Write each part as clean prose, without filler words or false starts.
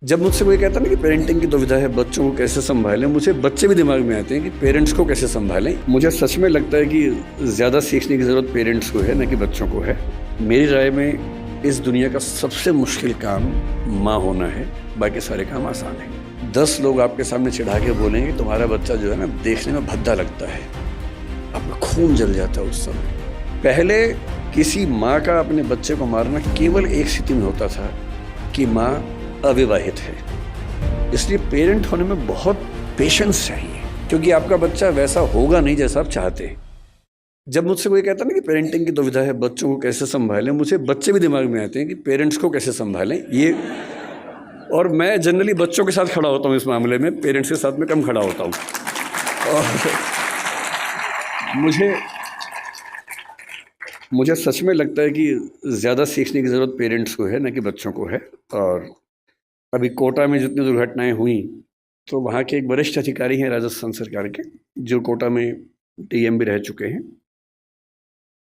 जब मुझसे कोई कहता है ना कि पेरेंटिंग की दुविधा है, बच्चों को कैसे संभालें, मुझे बच्चे भी दिमाग में आते हैं कि पेरेंट्स को कैसे संभालें। मुझे सच में लगता है कि ज़्यादा सीखने की ज़रूरत पेरेंट्स को है, ना कि बच्चों को है। मेरी राय में इस दुनिया का सबसे मुश्किल काम माँ होना है, बाकी सारे काम आसान हैं। 10 लोग आपके सामने चिढ़ा के बोलेंगे तुम्हारा बच्चा जो है ना देखने में भद्दा लगता है, आपका खून जल जाता है उस समय। पहले किसी माँ का अपने बच्चे को मारना केवल एक स्थिति में होता था कि माँ अविवाहित है। इसलिए पेरेंट होने में बहुत पेशेंस चाहिए, क्योंकि आपका बच्चा वैसा होगा नहीं जैसा आप चाहते हैं। जब मुझसे कोई कहता है ना कि पेरेंटिंग की दुविधा है, बच्चों को कैसे संभालें, मुझे बच्चे भी दिमाग में आते हैं कि पेरेंट्स को कैसे संभालें ये। और मैं जनरली बच्चों के साथ खड़ा होता हूँ इस मामले में, पेरेंट्स के साथ में कम खड़ा होता हूँ। और मुझे सच में लगता है कि ज़्यादा सीखने की ज़रूरत पेरेंट्स को है, ना कि बच्चों को है। और अभी कोटा में जितनी दुर्घटनाएं हुई, तो वहाँ के एक वरिष्ठ अधिकारी हैं राजस्थान सरकार के, जो कोटा में डीएम भी रह चुके हैं।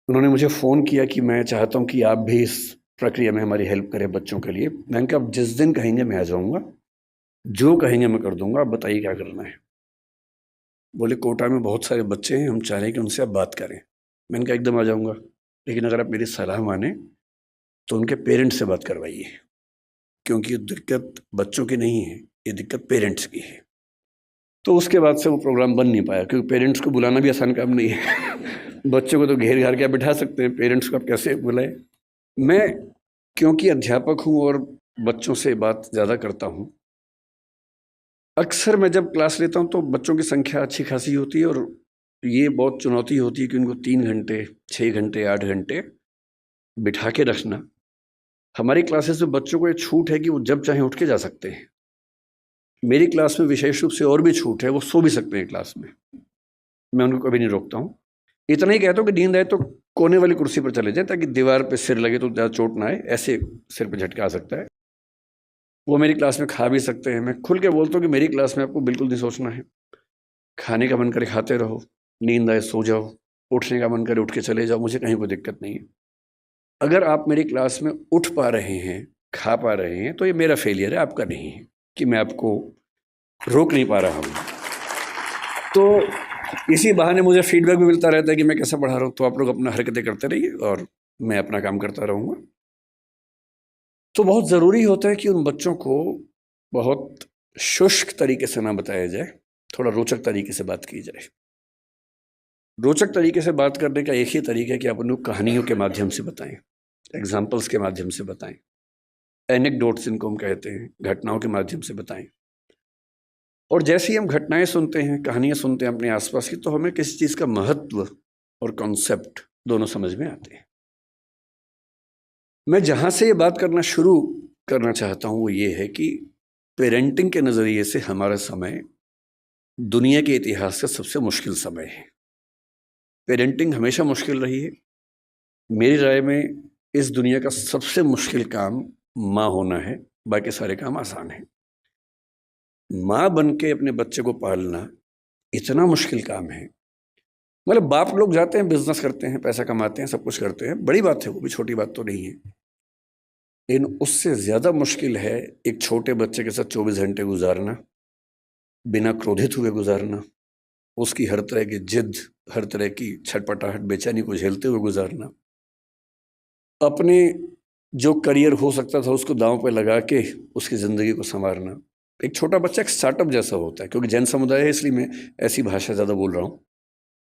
उन्होंने मुझे फ़ोन किया कि मैं चाहता हूँ कि आप भी इस प्रक्रिया में हमारी हेल्प करें बच्चों के लिए। मैंने कहा आप जिस दिन कहेंगे मैं आ जाऊँगा, जो कहेंगे मैं कर दूँगा, आप बताइए क्या करना है। बोले कोटा में बहुत सारे बच्चे हैं, हम चाह रहे हैं कि उनसे आप बात करें। मैंने कहा एकदम आ जाऊँगा, लेकिन अगर आप मेरी सलाह माने तो उनके पेरेंट्स से बात करवाइए, क्योंकि ये दिक्कत बच्चों की नहीं है, ये दिक्कत पेरेंट्स की है। तो उसके बाद से वो प्रोग्राम बन नहीं पाया, क्योंकि पेरेंट्स को बुलाना भी आसान काम नहीं है। बच्चों को तो घेर घार के आप बिठा सकते हैं, पेरेंट्स को आप कैसे बुलाएं। मैं क्योंकि अध्यापक हूँ और बच्चों से बात ज़्यादा करता हूँ, अक्सर मैं जब क्लास लेता हूँ तो बच्चों की संख्या अच्छी खासी होती है, और ये बहुत चुनौती होती है कि उनको 3 घंटे, 6 घंटे, 8 घंटे बिठा के रखना। हमारी क्लासेस में बच्चों को ये छूट है कि वो जब चाहें उठ के जा सकते हैं। मेरी क्लास में विशेष रूप से और भी छूट है, वो सो भी सकते हैं क्लास में, मैं उनको कभी नहीं रोकता हूँ। इतना ही कहता हूँ कि नींद आए तो कोने वाली कुर्सी पर चले जाएं, ताकि दीवार पे सिर लगे तो ज़्यादा चोट ना आए, ऐसे सिर पे झटका आ सकता है। वो मेरी क्लास में खा भी सकते हैं। मैं खुल के बोलता हूँ कि मेरी क्लास में आपको बिल्कुल नहीं सोचना है, खाने का मन करे खाते रहो, नींद आए सो जाओ, उठने का मन करे उठ के चले जाओ, मुझे कहीं कोई दिक्कत नहीं है। अगर आप मेरी क्लास में उठ पा रहे हैं, खा पा रहे हैं, तो ये मेरा फेलियर है, आपका नहीं है, कि मैं आपको रोक नहीं पा रहा हूँ। तो इसी बहाने मुझे फीडबैक भी मिलता रहता है कि मैं कैसा पढ़ा रहा हूँ। तो आप लोग अपना हरकतें करते रहिए और मैं अपना काम करता रहूँगा। तो बहुत ज़रूरी होता है कि उन बच्चों को बहुत शुष्क तरीके से ना बताया जाए, थोड़ा रोचक तरीके से बात की जाए। रोचक तरीके से बात करने का एक ही तरीका है कि आप उनको कहानियों के माध्यम से बताएं, एग्जाम्पल्स के माध्यम से बताएं, एनेक्डोट्स इनको हम कहते हैं, घटनाओं के माध्यम से बताएं। और जैसे ही हम घटनाएं सुनते हैं, कहानियां सुनते हैं अपने आसपास की, तो हमें किसी चीज़ का महत्व और कॉन्सेप्ट दोनों समझ में आते हैं। मैं जहाँ से ये बात करना शुरू करना चाहता हूँ वो ये है कि पेरेंटिंग के नज़रिए से हमारा समय दुनिया के इतिहास का सबसे मुश्किल समय है। पेरेंटिंग हमेशा मुश्किल रही है। मेरी राय में इस दुनिया का सबसे मुश्किल काम माँ होना है, बाकी सारे काम आसान हैं। माँ बन के अपने बच्चे को पालना इतना मुश्किल काम है। मतलब बाप लोग जाते हैं, बिजनेस करते हैं, पैसा कमाते हैं, सब कुछ करते हैं, बड़ी बात है, वो भी छोटी बात तो नहीं है। लेकिन उससे ज़्यादा मुश्किल है एक छोटे बच्चे के साथ 24 घंटे गुजारना, बिना क्रोधित हुए गुजारना, उसकी हर तरह की जिद, हर तरह की छटपटाहट, बेचैनी को झेलते हुए गुजारना, अपने जो करियर हो सकता था उसको दांव पे लगा के उसकी ज़िंदगी को संवारना। एक छोटा बच्चा एक स्टार्टअप जैसा होता है, क्योंकि जैन समुदाय है इसलिए मैं ऐसी भाषा ज़्यादा बोल रहा हूँ।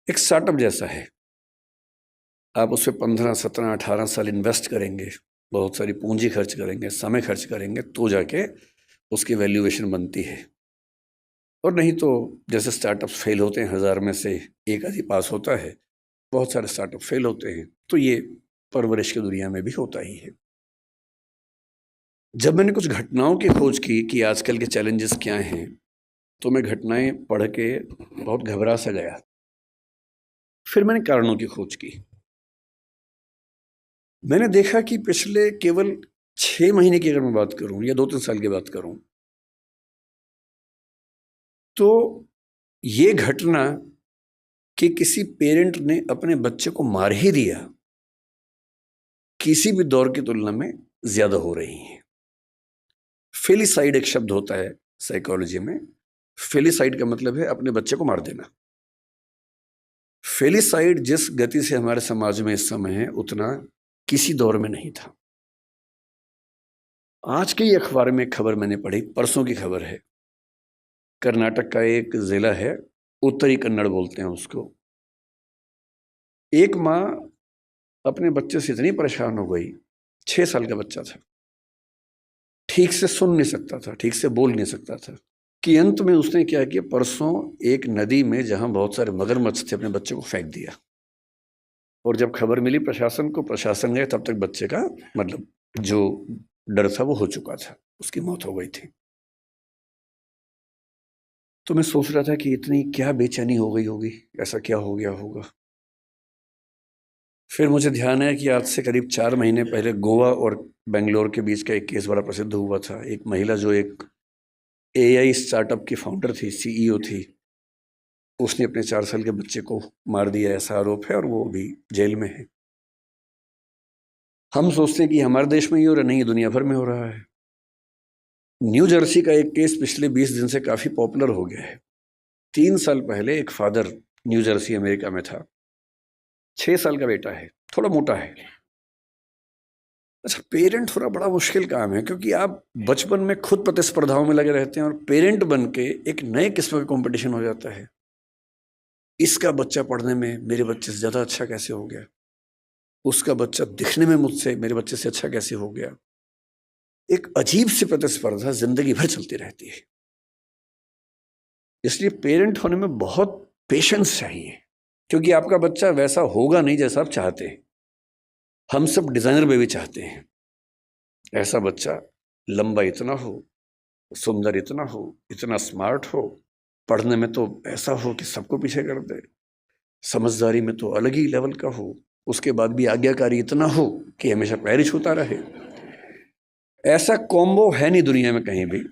एक स्टार्टअप जैसा है, आप उस पर 15, 17, 18 साल इन्वेस्ट करेंगे, बहुत सारी पूंजी खर्च करेंगे, समय खर्च करेंगे, तो जाके उसकी वैल्यूएशन बनती है। और नहीं तो जैसे स्टार्टअप्स फेल होते हैं, 1000 में से एक आधी पास होता है, बहुत सारे स्टार्टअप फेल होते हैं। तो ये परवरिश की दुनिया में भी होता ही है। जब मैंने कुछ घटनाओं की खोज की कि आजकल के चैलेंजेस क्या हैं, तो मैं घटनाएं पढ़ के बहुत घबरा सा गया। फिर मैंने कारणों की खोज की। मैंने देखा कि पिछले केवल 6 महीने की अगर मैं बात करूं या 2-3 साल की बात करूं, तो ये घटना कि किसी पेरेंट ने अपने बच्चे को मार ही दिया, किसी भी दौर की तुलना में ज्यादा हो रही है। फेलिसाइड एक शब्द होता है साइकोलॉजी में। फेलिसाइड का मतलब है अपने बच्चे को मार देना। फेलिसाइड जिस गति से हमारे समाज में इस समय है उतना किसी दौर में नहीं था। आज के ही अखबार में खबर मैंने पढ़ी, परसों की खबर है। कर्नाटक का एक जिला है, उत्तरी कन्नड़ बोलते हैं उसको। एक माँ अपने बच्चे से इतनी परेशान हो गई, 6 साल का बच्चा था, ठीक से सुन नहीं सकता था, ठीक से बोल नहीं सकता था, कि अंत में उसने क्या किया, परसों एक नदी में जहां बहुत सारे मगरमच्छ थे अपने बच्चे को फेंक दिया। और जब खबर मिली प्रशासन को, प्रशासन गए, तब तक बच्चे का मतलब जो डर था वो हो चुका था, उसकी मौत हो गई थी। तो मैं सोच रहा था कि इतनी क्या बेचैनी हो गई होगी, ऐसा क्या हो गया होगा। फिर मुझे ध्यान है कि आज से करीब 4 महीने पहले गोवा और बेंगलोर के बीच का एक केस बड़ा प्रसिद्ध हुआ था। एक महिला जो एक एआई स्टार्टअप की फाउंडर थी, सीईओ थी, उसने अपने 4 साल के बच्चे को मार दिया, ऐसा आरोप है, और वो अभी जेल में है। हम सोचते हैं कि हमारे देश में ही हो रहा, नहीं, दुनिया भर में हो रहा है। न्यू जर्सी का एक केस पिछले 20 दिन से काफी पॉपुलर हो गया है। 3 साल पहले एक फादर न्यू जर्सी अमेरिका में था, 6 साल का बेटा है, थोड़ा मोटा है। अच्छा, पेरेंट होना बड़ा मुश्किल काम है, क्योंकि आप बचपन में खुद प्रतिस्पर्धाओं में लगे रहते हैं और पेरेंट बन के एक नए किस्म का कंपटीशन हो जाता है। इसका बच्चा पढ़ने में मेरे बच्चे से ज़्यादा अच्छा कैसे हो गया, उसका बच्चा दिखने में मुझसे मेरे बच्चे से अच्छा कैसे हो गया। एक अजीब सी प्रतिस्पर्धा जिंदगी भर चलती रहती है। इसलिए पेरेंट होने में बहुत पेशेंस चाहिए, क्योंकि आपका बच्चा वैसा होगा नहीं जैसा आप चाहते हैं। हम सब डिजाइनर बेबी चाहते हैं, ऐसा बच्चा लंबा इतना हो, सुंदर इतना हो, इतना स्मार्ट हो, पढ़ने में तो ऐसा हो कि सबको पीछे कर दे, समझदारी में तो अलग ही लेवल का हो, उसके बाद भी आज्ञाकारी इतना हो कि हमेशा पैर ही छूता रहे। ऐसा कॉम्बो है नहीं दुनिया में कहीं भी,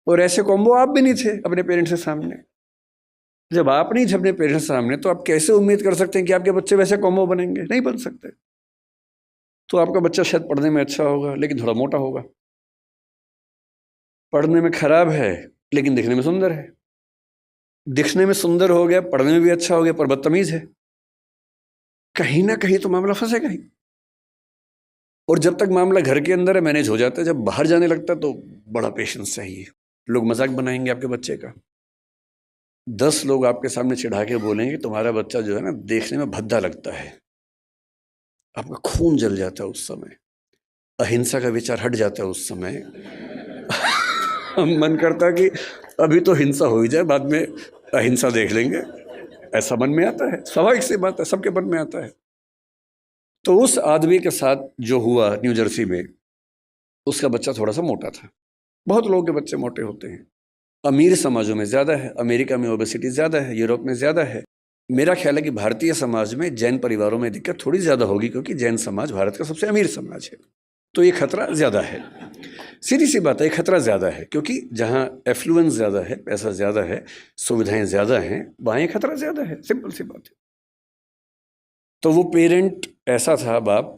और ऐसे कॉम्बो आप भी नहीं थे अपने पेरेंट्स के सामने। जब आप नहीं थे अपने पेरेंट्स के सामने, तो आप कैसे उम्मीद कर सकते हैं कि आपके बच्चे वैसे कॉम्बो बनेंगे? नहीं बन सकते। तो आपका बच्चा शायद पढ़ने में अच्छा होगा लेकिन थोड़ा मोटा होगा, पढ़ने में खराब है लेकिन दिखने में सुंदर है, दिखने में सुंदर हो गया, पढ़ने में भी अच्छा हो गया, पर बदतमीज है। कहीं ना कहीं तो मामला फंसेगा ही। और जब तक मामला घर के अंदर है मैनेज हो जाता है, जब बाहर जाने लगता है तो बड़ा पेशेंस चाहिए। लोग मजाक बनाएंगे आपके बच्चे का, 10 लोग आपके सामने चिढ़ा के बोलेंगे तुम्हारा बच्चा जो है ना देखने में भद्दा लगता है, आपका खून जल जाता है उस समय, अहिंसा का विचार हट जाता है उस समय। मन करता है कि अभी तो हिंसा हो ही जाए, बाद में अहिंसा देख लेंगे, ऐसा मन में आता है। स्वाभाविक सी बात है, सबके मन में आता है। तो उस आदमी के साथ जो हुआ न्यू जर्सी में, उसका बच्चा थोड़ा सा मोटा था। बहुत लोगों के बच्चे मोटे होते हैं, अमीर समाजों में ज़्यादा है, अमेरिका में ओबेसिटी ज़्यादा है, यूरोप में ज़्यादा है। मेरा ख्याल है कि भारतीय समाज में जैन परिवारों में दिक्कत थोड़ी ज़्यादा होगी, क्योंकि जैन समाज भारत का सबसे अमीर समाज है, तो ये खतरा ज़्यादा है। सीधी सी बात है, खतरा ज़्यादा है, क्योंकि जहाँ एफ्लुएंस ज़्यादा है, पैसा ज़्यादा है, सुविधाएं ज़्यादा हैं, वहाँ खतरा ज़्यादा है, सिंपल सी बात है। तो वो पेरेंट ऐसा था, बाप,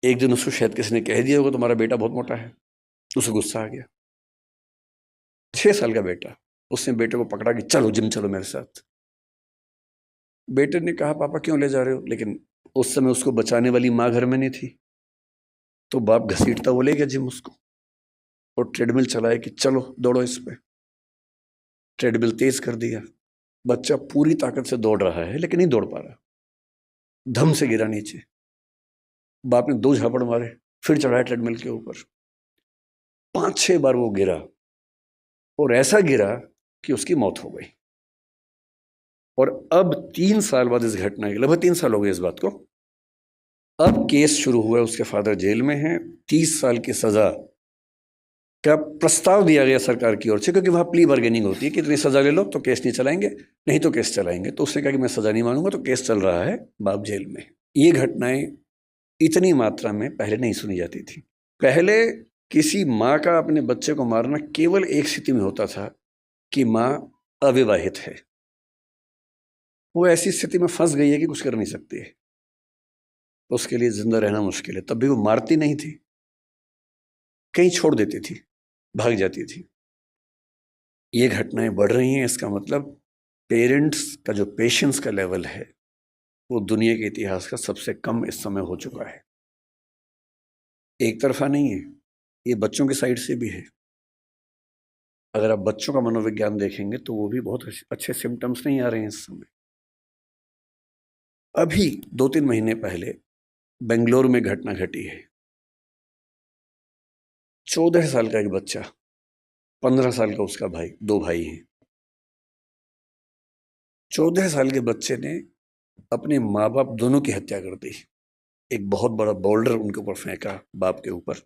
एक दिन उसको शायद किसी ने कह दिया होगा तुम्हारा बेटा बहुत मोटा है, उसे गुस्सा आ गया। 6 साल का बेटा, उसने बेटे को पकड़ा कि चलो जिम चलो मेरे साथ। बेटे ने कहा पापा क्यों ले जा रहे हो, लेकिन उस समय उसको बचाने वाली माँ घर में नहीं थी, तो बाप घसीटता वो ले गया जिम उसको, और ट्रेडमिल चलाया कि चलो दौड़ो इस पे। ट्रेडमिल तेज कर दिया, बच्चा पूरी ताकत से दौड़ रहा है लेकिन नहीं दौड़ पा रहा, धम से गिरा नीचे। बाप ने 2 झापड़ मारे, फिर चढ़ाया ट्रेडमिल के ऊपर, 5-6 बार वो गिरा, और ऐसा गिरा कि उसकी मौत हो गई। और अब 3 साल बाद इस घटना के, लगभग 3 साल हो गए इस बात को, अब केस शुरू हुआ, उसके फादर जेल में हैं, 30 साल की सजा का प्रस्ताव दिया गया सरकार की ओर से, क्योंकि वहाँ प्ली बार्गेनिंग होती है कि इतनी सजा ले लो तो केस नहीं चलाएंगे, नहीं तो केस चलाएंगे। तो उसने कहा कि मैं सजा नहीं मानूंगा, तो केस चल रहा है, बाप जेल में। ये घटनाएं इतनी मात्रा में पहले नहीं सुनी जाती थी। पहले किसी माँ का अपने बच्चे को मारना केवल एक स्थिति में होता था कि माँ अविवाहित है, वो ऐसी स्थिति में फंस गई है कि कुछ कर नहीं सकती है, उसके लिए जिंदा रहना मुश्किल है, तब भी वो मारती नहीं थी, कहीं छोड़ देती थी, भाग जाती थी। ये घटनाएं बढ़ रही हैं, इसका मतलब पेरेंट्स का जो पेशेंस का लेवल है वो दुनिया के इतिहास का सबसे कम इस समय हो चुका है। एक तरफा नहीं है, ये बच्चों की साइड से भी है। अगर आप बच्चों का मनोविज्ञान देखेंगे तो वो भी बहुत अच्छे सिम्टम्स नहीं आ रहे हैं इस समय। अभी 2-3 महीने पहले बेंगलुरु में घटना घटी है। 14 साल का एक बच्चा, 15 साल का उसका भाई, 2 भाई हैं। 14 साल के बच्चे ने अपने माँ बाप दोनों की हत्या कर दी। एक बहुत बड़ा बोल्डर उनके ऊपर फेंका, बाप के ऊपर।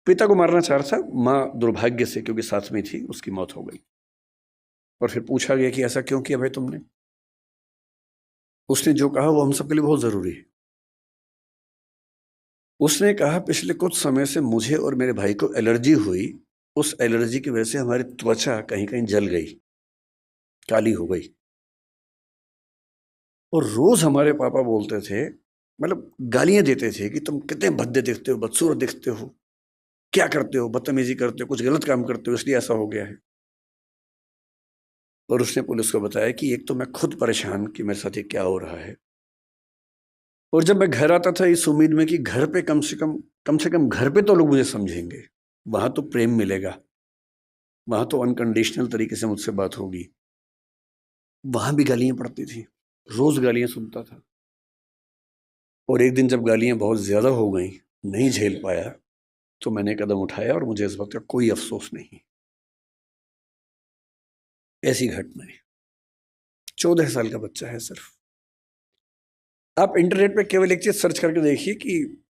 पिता को मारना चाह रहा था, माँ दुर्भाग्य से क्योंकि साथ में थी उसकी मौत हो गई। और फिर पूछा गया कि ऐसा क्यों किया भाई तुमने? उसने जो कहा वो हम सबके लिए बहुत जरूरी है। उसने कहा पिछले कुछ समय से मुझे और मेरे भाई को एलर्जी हुई, उस एलर्जी की वजह से हमारी त्वचा कहीं कहीं जल गई, काली हो गई। और रोज हमारे पापा बोलते थे, मतलब गालियां देते थे कि तुम कितने भद्दे दिखते हो, बदसूरत दिखते हो, क्या करते हो, बदतमीजी करते हो, कुछ गलत काम करते हो, इसलिए ऐसा हो गया है। और उसने पुलिस को बताया कि एक तो मैं खुद परेशान कि मेरे साथ ये क्या हो रहा है, और जब मैं घर आता था इस उम्मीद में कि घर पे कम से कम घर पे तो लोग मुझे समझेंगे, वहां तो प्रेम मिलेगा, वहां तो अनकंडीशनल तरीके से मुझसे बात होगी। वहां भी गालियां पड़ती थी, रोज गालियां सुनता था। और एक दिन जब गालियां बहुत ज्यादा हो गई, नहीं झेल पाया, तो मैंने कदम उठाया और मुझे इस बात का कोई अफसोस नहीं। ऐसी घटनाएं, 14 साल का बच्चा है सिर्फ। आप इंटरनेट पे केवल एक चीज सर्च करके देखिए कि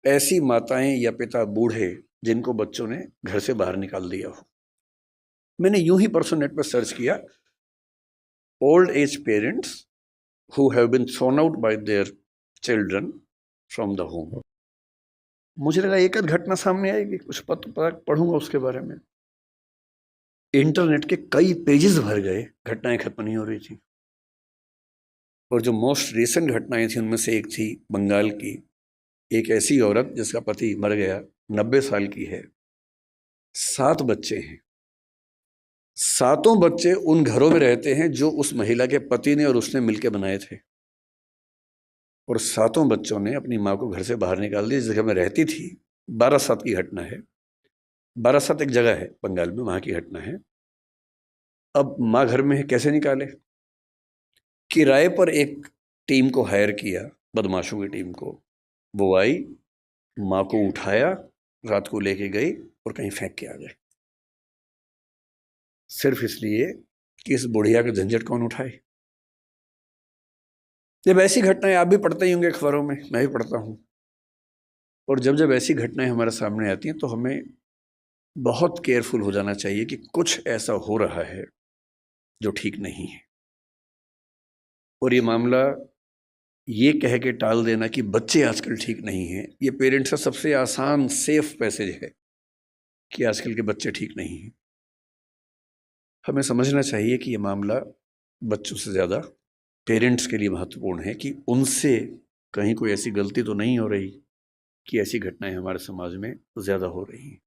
ऐसी माताएं या पिता बूढ़े जिनको बच्चों ने घर से बाहर निकाल दिया हो। मैंने यूं ही परसों नेट पर सर्च किया, old age parents who have been thrown out by their children from the home. मुझे लगा एक आध घटना सामने आएगी, कुछ पढ़ूंगा उसके बारे में। इंटरनेट के कई पेजेस भर गए, घटनाएं खत्म नहीं हो रही थी। और जो मोस्ट रिसेंट घटनाएं थी उनमें से एक थी बंगाल की, एक ऐसी औरत जिसका पति मर गया, 90 साल की है, 7 बच्चे हैं। 7 बच्चे उन घरों में रहते हैं जो उस महिला के पति ने और उसने मिलकर बनाए थे। और 7 बच्चों ने अपनी माँ को घर से बाहर निकाल दिया, जिस जगह में रहती थी। 12 सात की घटना है, 12 सात एक जगह है बंगाल में, वहां की घटना है। अब माँ घर में है, कैसे निकाले? किराए पर एक टीम को हायर किया, बदमाशों की टीम को। वो आई, माँ को उठाया, रात को लेके गई और कहीं फेंक के आ गए, सिर्फ इसलिए कि इस बुढ़िया का झंझट कौन उठाए। जब ऐसी घटनाएं, आप भी पढ़ते ही होंगे अखबारों में, मैं भी पढ़ता हूँ। और जब जब ऐसी घटनाएं हमारे सामने आती हैं तो हमें बहुत केयरफुल हो जाना चाहिए कि कुछ ऐसा हो रहा है जो ठीक नहीं है। और ये मामला ये कह के टाल देना कि बच्चे आजकल ठीक नहीं हैं, ये पेरेंट्स का सबसे आसान सेफ मैसेज है कि आजकल के बच्चे ठीक नहीं हैं। हमें समझना चाहिए कि ये मामला बच्चों से ज़्यादा पेरेंट्स के लिए महत्वपूर्ण है, कि उनसे कहीं कोई ऐसी गलती तो नहीं हो रही कि ऐसी घटनाएं हमारे समाज में ज़्यादा हो रही हैं।